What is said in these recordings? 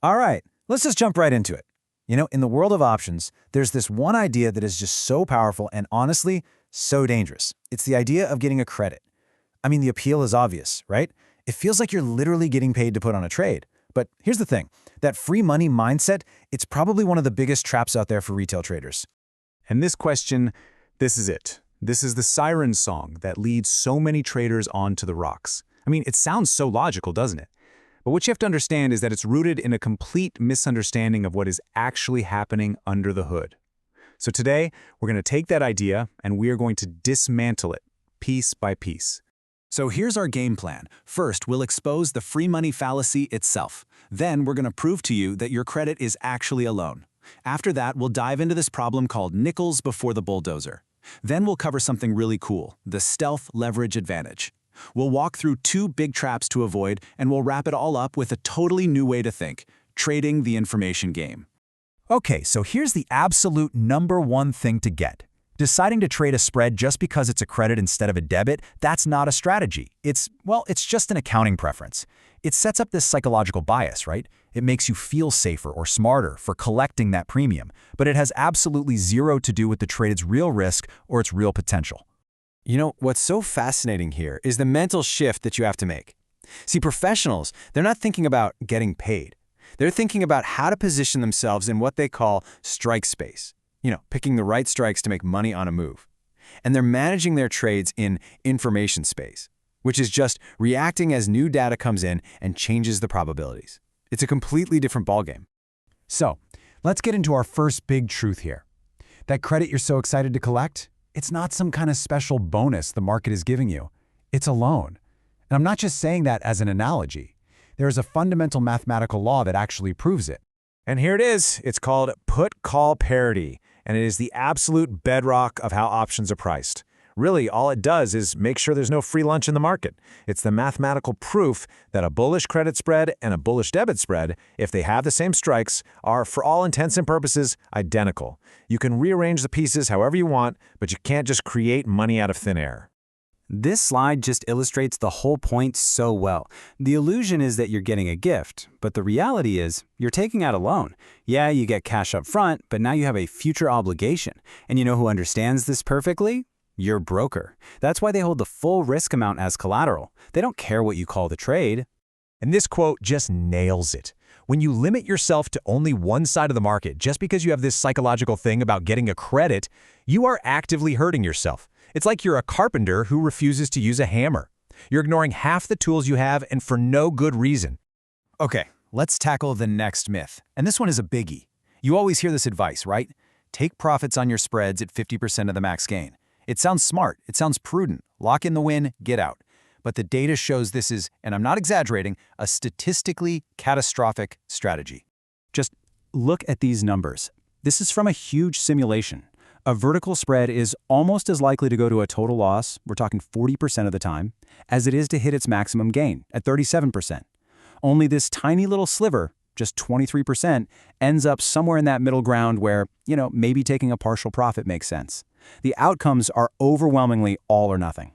All right, let's just jump right into it. In the world of options, there's this one idea that is just so powerful and honestly, so dangerous. It's the idea of getting a credit. I mean, the appeal is obvious, right? It feels like you're literally getting paid to put on a trade. But here's the thing, that free money mindset, it's probably one of the biggest traps out there for retail traders. And this question, this is it. This is the siren song that leads so many traders onto the rocks. I mean, it sounds so logical, doesn't it? But what you have to understand is that it's rooted in a complete misunderstanding of what is actually happening under the hood. So today, we're going to take that idea and we are going to dismantle it, piece by piece. So here's our game plan. First, we'll expose the free money fallacy itself. Then we're going to prove to you that your credit is actually a loan. After that, we'll dive into this problem called nickels before the bulldozer. Then we'll cover something really cool, the stealth leverage advantage. We'll walk through 2 big traps to avoid, and we'll wrap it all up with a totally new way to think, trading the information game. Okay, so here's the absolute #1 thing to get. Deciding to trade a spread just because it's a credit instead of a debit, that's not a strategy. It's just an accounting preference. It sets up this psychological bias, right? It makes you feel safer or smarter for collecting that premium, but it has absolutely zero to do with the trade's real risk or its real potential. What's so fascinating here is the mental shift that you have to make. See, professionals, they're not thinking about getting paid. They're thinking about how to position themselves in what they call strike space. Picking the right strikes to make money on a move. And they're managing their trades in information space, which is just reacting as new data comes in and changes the probabilities. It's a completely different ballgame. So, let's get into our first big truth here. That credit you're so excited to collect, it's not some kind of special bonus the market is giving you. It's a loan. And I'm not just saying that as an analogy. There is a fundamental mathematical law that actually proves it. And here it is. It's called put-call parity, and it is the absolute bedrock of how options are priced. Really, all it does is make sure there's no free lunch in the market. It's the mathematical proof that a bullish credit spread and a bullish debit spread, if they have the same strikes, are, for all intents and purposes, identical. You can rearrange the pieces however you want, but you can't just create money out of thin air. This slide just illustrates the whole point so well. The illusion is that you're getting a gift, but the reality is you're taking out a loan. Yeah, you get cash up front, but now you have a future obligation. And you know who understands this perfectly? Your broker. That's why they hold the full risk amount as collateral. They don't care what you call the trade. And this quote just nails it. When you limit yourself to only one side of the market just because you have this psychological thing about getting a credit, you are actively hurting yourself. It's like you're a carpenter who refuses to use a hammer. You're ignoring half the tools you have and for no good reason. Okay, let's tackle the next myth. And this one is a biggie. You always hear this advice, right? Take profits on your spreads at 50% of the max gain. It sounds smart, it sounds prudent. Lock in the win, get out. But the data shows this is, and I'm not exaggerating, a statistically catastrophic strategy. Just look at these numbers. This is from a huge simulation. A vertical spread is almost as likely to go to a total loss, we're talking 40% of the time, as it is to hit its maximum gain at 37%. Only this tiny little sliver, just 23%, ends up somewhere in that middle ground where, maybe taking a partial profit makes sense. The outcomes are overwhelmingly all or nothing.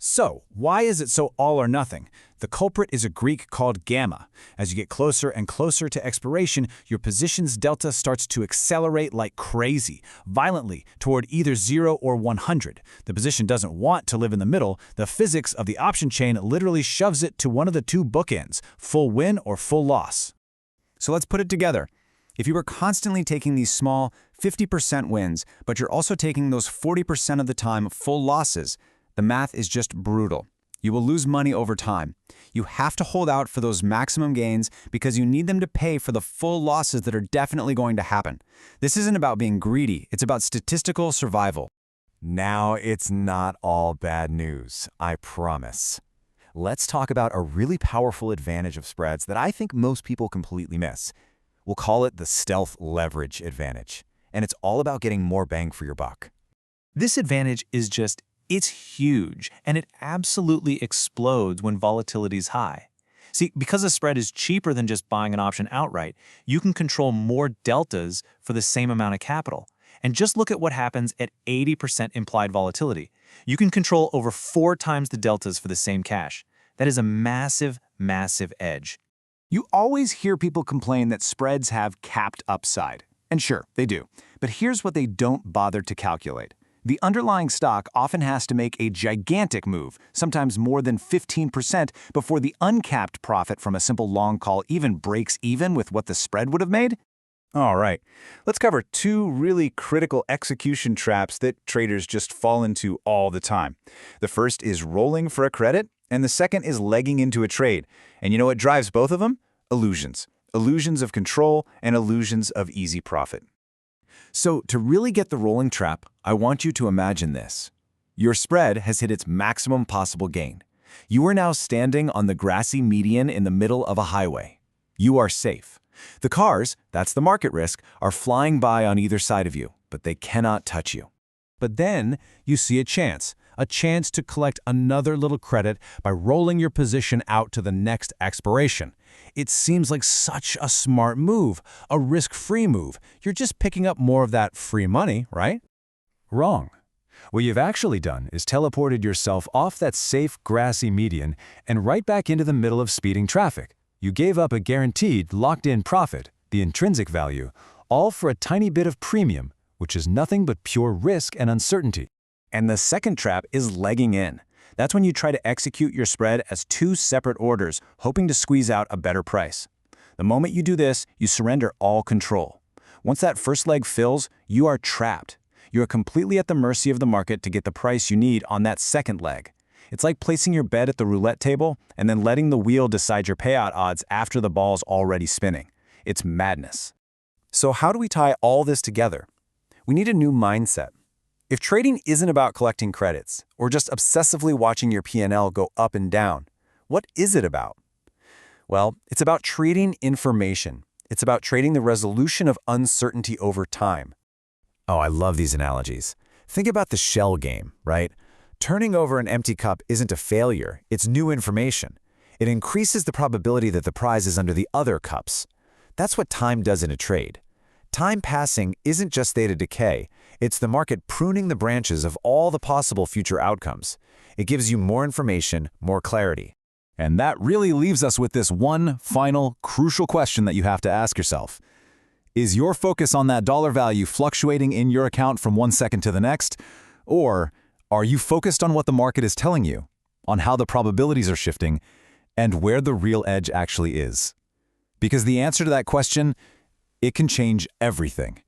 So, why is it so all or nothing? The culprit is a Greek called gamma. As you get closer and closer to expiration, your position's delta starts to accelerate like crazy, violently, toward either 0 or 100. The position doesn't want to live in the middle. The physics of the option chain literally shoves it to one of the 2 bookends, full win or full loss. So let's put it together. If you were constantly taking these small 50% wins, but you're also taking those 40% of the time full losses, the math is just brutal. You will lose money over time. You have to hold out for those maximum gains because you need them to pay for the full losses that are definitely going to happen. This isn't about being greedy, it's about statistical survival. Now it's not all bad news, I promise. Let's talk about a really powerful advantage of spreads that I think most people completely miss. We'll call it the stealth leverage advantage, and it's all about getting more bang for your buck. This advantage is it's huge, and it absolutely explodes when volatility is high. See, because a spread is cheaper than just buying an option outright, you can control more deltas for the same amount of capital. And just look at what happens at 80% implied volatility. You can control over 4 times the deltas for the same cash. That is a massive, massive edge. You always hear people complain that spreads have capped upside. And sure, they do. But here's what they don't bother to calculate. The underlying stock often has to make a gigantic move, sometimes more than 15%, before the uncapped profit from a simple long call even breaks even with what the spread would have made. All right, let's cover two really critical execution traps that traders just fall into all the time. The first is rolling for a credit, and the second is legging into a trade. And you know what drives both of them? Illusions. Illusions of control and illusions of easy profit. So to really get the rolling trap, I want you to imagine this. Your spread has hit its maximum possible gain. You are now standing on the grassy median in the middle of a highway. You are safe. The cars, that's the market risk, are flying by on either side of you, but they cannot touch you. But then you see a chance to collect another little credit by rolling your position out to the next expiration. It seems like such a smart move, a risk-free move. You're just picking up more of that free money, right? Wrong. What you've actually done is teleported yourself off that safe, grassy median and right back into the middle of speeding traffic. You gave up a guaranteed, locked-in profit, the intrinsic value, all for a tiny bit of premium, which is nothing but pure risk and uncertainty. And the second trap is legging in. That's when you try to execute your spread as two separate orders, hoping to squeeze out a better price. The moment you do this, you surrender all control. Once that first leg fills, you are trapped. You are completely at the mercy of the market to get the price you need on that second leg. It's like placing your bet at the roulette table and then letting the wheel decide your payout odds after the ball's already spinning. It's madness. So how do we tie all this together? We need a new mindset. If trading isn't about collecting credits or just obsessively watching your P&L go up and down, what is it about? Well, it's about trading information. It's about trading the resolution of uncertainty over time. Oh, I love these analogies. Think about the shell game, right? Turning over an empty cup isn't a failure, it's new information. It increases the probability that the prize is under the other cups. That's what time does in a trade. Time passing isn't just theta decay, it's the market pruning the branches of all the possible future outcomes. It gives you more information, more clarity. And that really leaves us with this one final, crucial question that you have to ask yourself. Is your focus on that dollar value fluctuating in your account from one second to the next? Or are you focused on what the market is telling you, on how the probabilities are shifting, and where the real edge actually is? Because the answer to that question, it can change everything.